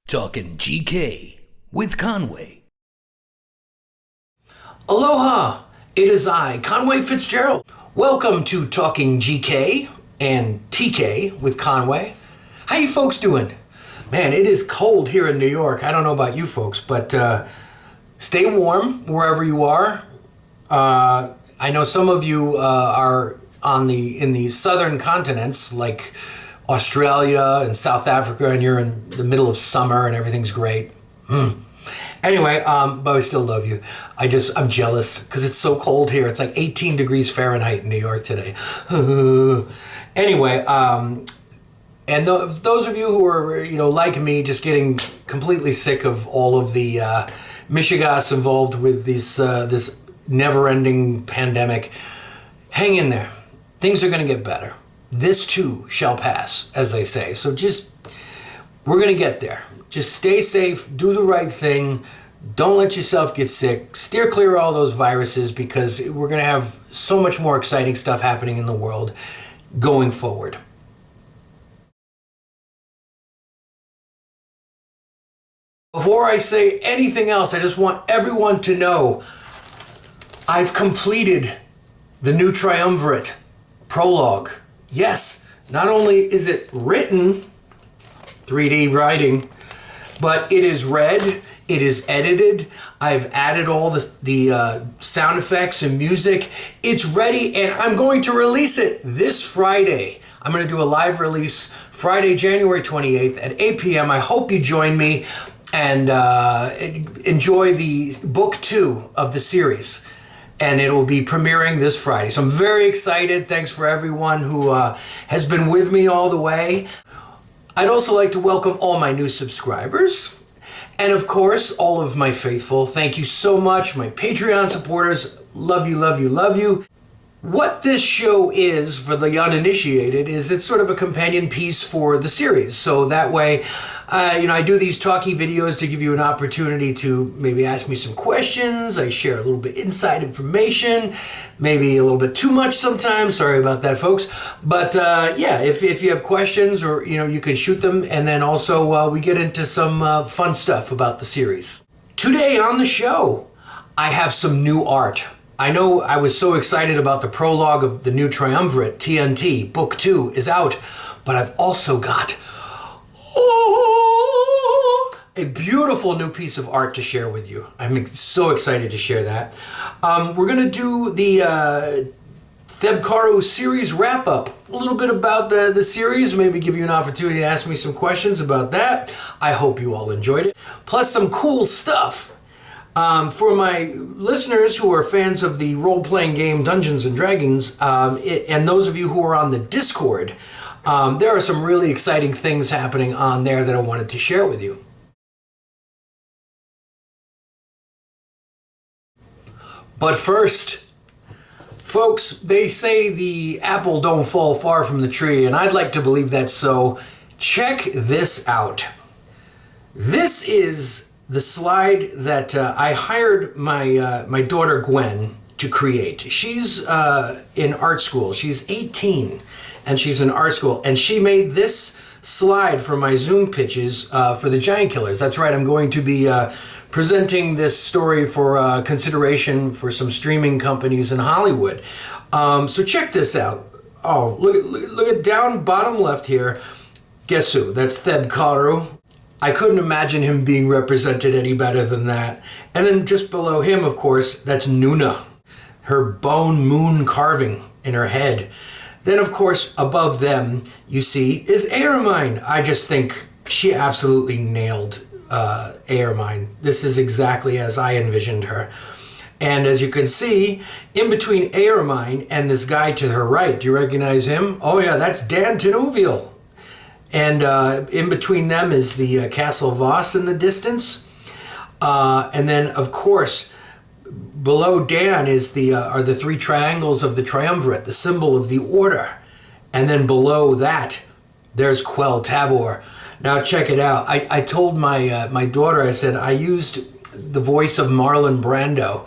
Talkin' GK with Conway. Aloha! It is I, Conway Fitzgerald. Welcome to Talking GK and TK with Conway. How you folks doing? Man, it is cold here in New York. I don't know about you folks, but stay warm wherever you are. I know some of you are in the southern continents, like Australia and South Africa, and you're in the middle of summer and everything's great. Anyway, but I still love you. I'm jealous because it's so cold here. It's like 18 degrees Fahrenheit in New York today. Anyway, and those of you who are, like me, just getting completely sick of all of the mishigas involved with this never-ending pandemic, hang in there. Things are going to get better. This too shall pass, as they say. So we're going to get there. Just stay safe, do the right thing, don't let yourself get sick, steer clear of all those viruses, because we're going to have so much more exciting stuff happening in the world going forward. Before I say anything else, I just want everyone to know I've completed the new Triumvirate Prologue. Yes, not only is it written, 3D writing, but it is read, it is edited. I've added all the sound effects and music. It's ready, and I'm going to release it this Friday. I'm going to do a live release Friday, January 28th at 8 p.m. I hope you join me and enjoy the book 2 of the series. And it will be premiering this Friday. So I'm very excited. Thanks for everyone who has been with me all the way. I'd also like to welcome all my new subscribers. And of course, all of my faithful. Thank you so much. My Patreon supporters. Love you, love you, love you. What this show is, for the uninitiated, is it's sort of a companion piece for the series. So that way, I do these talky videos to give you an opportunity to maybe ask me some questions. I share a little bit inside information, maybe a little bit too much sometimes. Sorry about that, folks. But if you have questions, or you can shoot them, and then also we get into some fun stuff about the series. Today on the show, I have some new art. I know I was so excited about the prologue of the new Triumvirate, TNT, Book 2 is out, but I've also got a beautiful new piece of art to share with you. I'm so excited to share that. We're going to do the Thelb Karu series wrap-up. A little bit about the series, maybe give you an opportunity to ask me some questions about that. I hope you all enjoyed it. Plus some cool stuff. For my listeners who are fans of the role-playing game Dungeons & Dragons, and those of you who are on the Discord, there are some really exciting things happening on there that I wanted to share with you. But first, folks, they say the apple don't fall far from the tree, and I'd like to believe that's so. Check this out. This is the slide that I hired my daughter Gwen to create. She's in art school. She's 18 and she's in art school, and she made this slide for my Zoom pitches for the Giant Killers. That's right, I'm going to be presenting this story for consideration for some streaming companies in Hollywood. So check this out. Oh, look at down bottom left here. Guess who? That's Thelb Karu. I couldn't imagine him being represented any better than that. And then just below him, of course, that's Nuna, her bone moon carving in her head. Then, of course, above them, you see, is Airmine. I just think she absolutely nailed Airmine. This is exactly as I envisioned her. And as you can see, in between Airmine and this guy to her right, do you recognize him? Oh yeah, that's Dan Tenuviel. And in between them is the Castle Voss in the distance. And then, of course, below Dan are the 3 triangles of the Triumvirate, the symbol of the Order. And then below that, there's Quell Tabor. Now check it out. I told my daughter, I said, I used the voice of Marlon Brando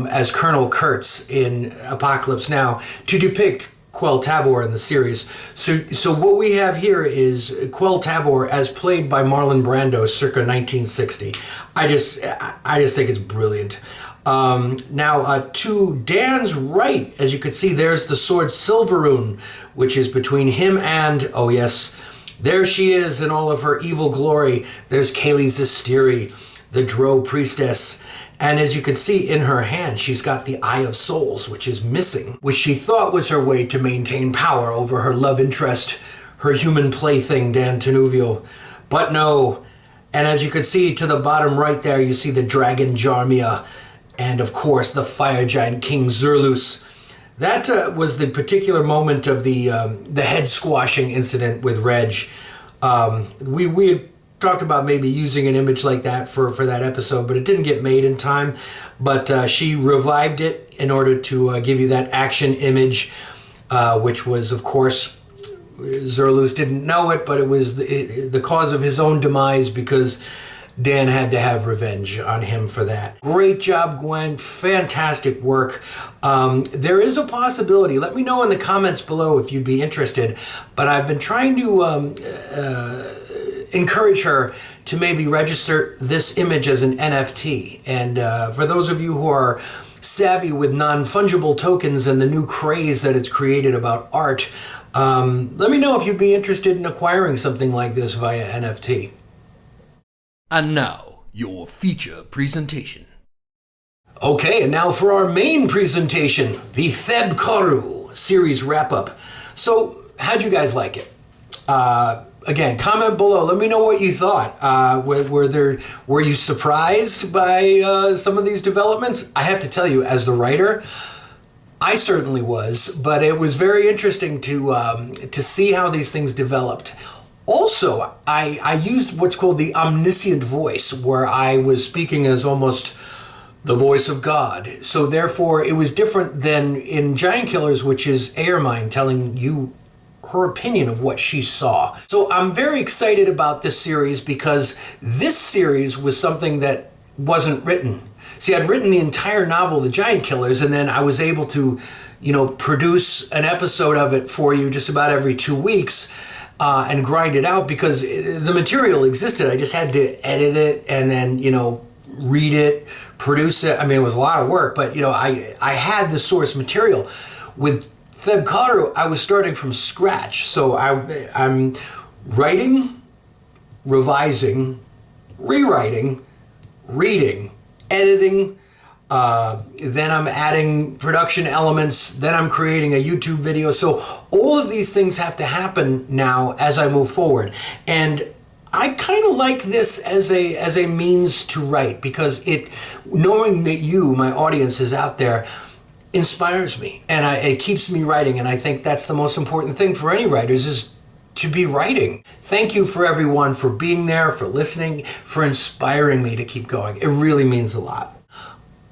as Colonel Kurtz in Apocalypse Now to depict Quell Tavor in the series. So what we have here is Quell Tavor as played by Marlon Brando circa 1960. I just think it's brilliant. Now, to Dan's right, as you can see, there's the sword Silveroon, which is between him and, oh yes, there she is in all of her evil glory. There's Kaylee Zastiri, the Drow priestess. And as you can see in her hand, she's got the Eye of Souls, which is missing, which she thought was her way to maintain power over her love interest, her human plaything, Dan Tenuvio. But no. And as you can see to the bottom right there, you see the dragon Jarmia, and of course the fire giant King Zerlus. That was the particular moment of the head squashing incident with Reg. We had talked about maybe using an image like that for that episode, but it didn't get made in time. But she revived it in order to give you that action image, which was, of course, Zerlus didn't know it, but it was the cause of his own demise because Dan had to have revenge on him for that. Great job, Gwen. Fantastic work. There is a possibility. Let me know in the comments below if you'd be interested. But I've been trying to encourage her to maybe register this image as an NFT. And for those of you who are savvy with non-fungible tokens and the new craze that it's created about art, let me know if you'd be interested in acquiring something like this via NFT. And now, your feature presentation. Okay, and now for our main presentation, the Thelb Karu series wrap-up. So, how'd you guys like it? Again, comment below. Let me know what you thought. Were you surprised by some of these developments? I have to tell you, as the writer, I certainly was, but it was very interesting to see how these things developed. Also, I used what's called the omniscient voice, where I was speaking as almost the voice of God. So therefore, it was different than in Giant Killers, which is Airmine telling you her opinion of what she saw. So I'm very excited about this series because this series was something that wasn't written. See, I'd written the entire novel, The Giant Killers, and then I was able to, produce an episode of it for you just about every 2 weeks. And grind it out because the material existed. I just had to edit it and then, read it, produce it. I mean, it was a lot of work, but, I had the source material. With Thelb Karu, I was starting from scratch. So I'm writing, revising, rewriting, reading, editing, then I'm adding production elements, then I'm creating a YouTube video. So all of these things have to happen now as I move forward. And I kind of like this as a means to write because knowing that you, my audience, is out there, inspires me and it keeps me writing. And I think that's the most important thing for any writers is to be writing. Thank you for everyone for being there, for listening, for inspiring me to keep going. It really means a lot.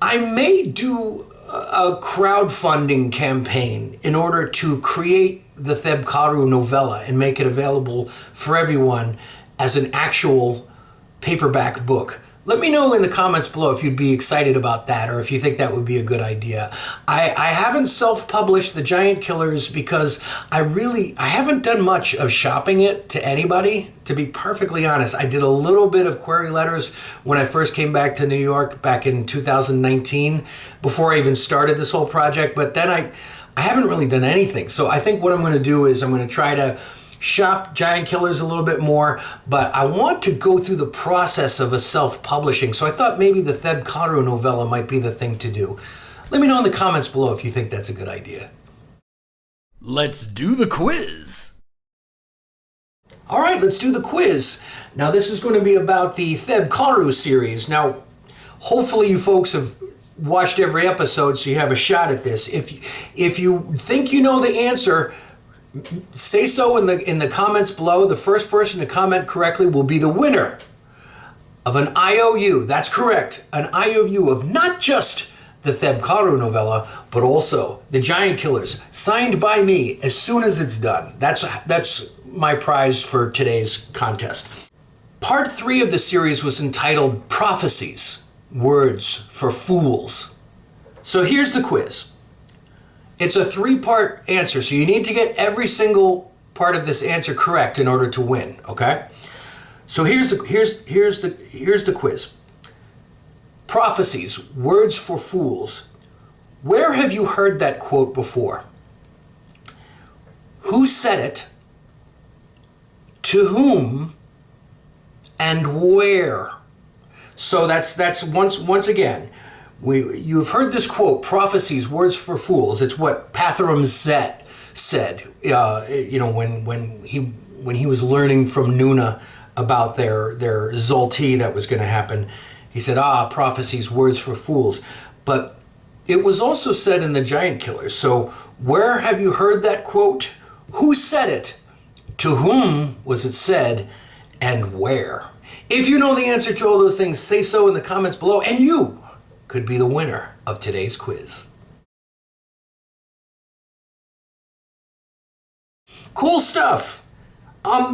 I may do a crowdfunding campaign in order to create the Thelb Karu novella and make it available for everyone as an actual paperback book. Let me know in the comments below if you'd be excited about that or if you think that would be a good idea. I haven't self-published The Giant Killers because I haven't done much of shopping it to anybody, to be perfectly honest. I did a little bit of query letters when I first came back to New York back in 2019 before I even started this whole project, but then I haven't really done anything. So I think what I'm going to do is I'm going to try to shop Giant Killers a little bit more, but I want to go through the process of a self-publishing. So I thought maybe the Thelb Karu novella might be the thing to do. Let me know in the comments below if you think that's a good idea. Let's do the quiz. All right, let's do the quiz. Now this is going to be about the Thelb Karu series. Now, hopefully you folks have watched every episode so you have a shot at this. If you think you know the answer, say so in the comments below. The first person to comment correctly will be the winner of an IOU. That's correct. An IOU of not just the Thelb Karu novella, but also The Giant Killers, signed by me as soon as it's done. That's my prize for today's contest. Part 3 of the series was entitled Prophecies, Words for Fools. So here's the quiz. It's a 3-part answer, so you need to get every single part of this answer correct in order to win, okay? So here's the quiz. Prophecies, words for fools. Where have you heard that quote before? Who said it? To whom? And where? So that's once again. You've heard this quote, prophecies, words for fools. It's what Patharam Zet said, when he was learning from Nuna about their Zolti that was going to happen. He said, prophecies, words for fools. But it was also said in the Giant Killers. So where have you heard that quote? Who said it? To whom was it said? And where? If you know the answer to all those things, say so in the comments below, and you could be the winner of today's quiz. Cool stuff.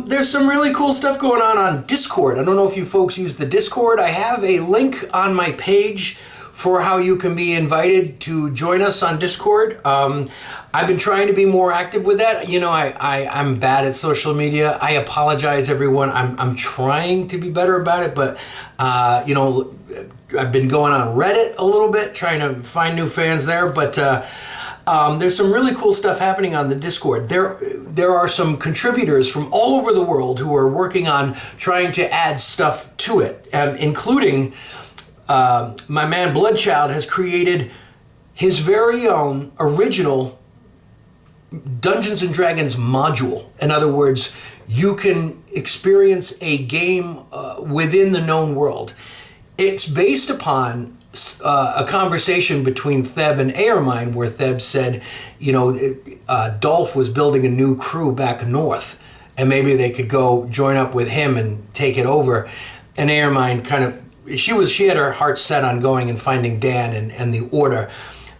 There's some really cool stuff going on Discord. I don't know if you folks use the Discord. I have a link on my page for how you can be invited to join us on Discord. I've been trying to be more active with that. I'm bad at social media. I apologize, everyone. I'm trying to be better about it, but I've been going on Reddit a little bit, trying to find new fans there, but there's some really cool stuff happening on the Discord. There are some contributors from all over the world who are working on trying to add stuff to it, including my man Bloodchild has created his very own original Dungeons & Dragons module. In other words, you can experience a game within the known world. It's based upon a conversation between Thelb and Aermine, where Thelb said, Dolph was building a new crew back north, and maybe they could go join up with him and take it over. And Aermine she had her heart set on going and finding Dan and the Order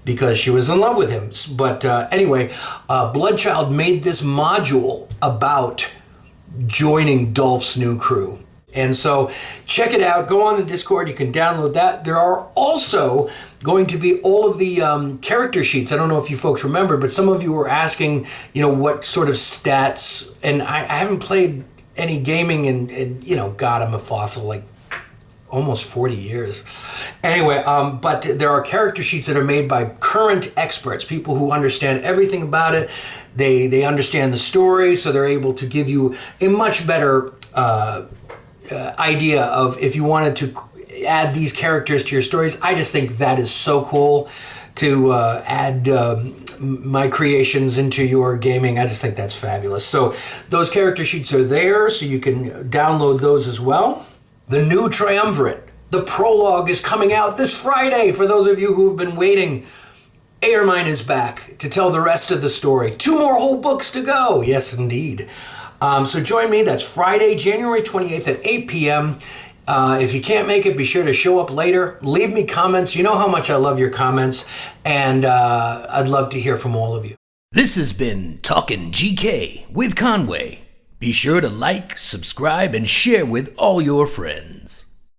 because she was in love with him. But anyway, Bloodchild made this module about joining Dolph's new crew. And so check it out. Go on the Discord. You can download that. There are also going to be all of the character sheets. I don't know if you folks remember, but some of you were asking, what sort of stats. And I haven't played any gaming in God, I'm a fossil, like almost 40 years. Anyway, but there are character sheets that are made by current experts, people who understand everything about it. They understand the story, so they're able to give you a much better idea of if you wanted to add these characters to your stories. I just think that is so cool to add my creations into your gaming. I just think that's fabulous. So those character sheets are there, so you can download those as well. The new Triumvirate, the Prologue, is coming out this Friday. For those of you who have been waiting, Aermine is back to tell the rest of the story. 2 more whole books to go. Yes, indeed. So join me. That's Friday, January 28th at 8 p.m. If you can't make it, be sure to show up later. Leave me comments. You know how much I love your comments, and I'd love to hear from all of you. This has been Talkin' GK with Conway. Be sure to like, subscribe, and share with all your friends.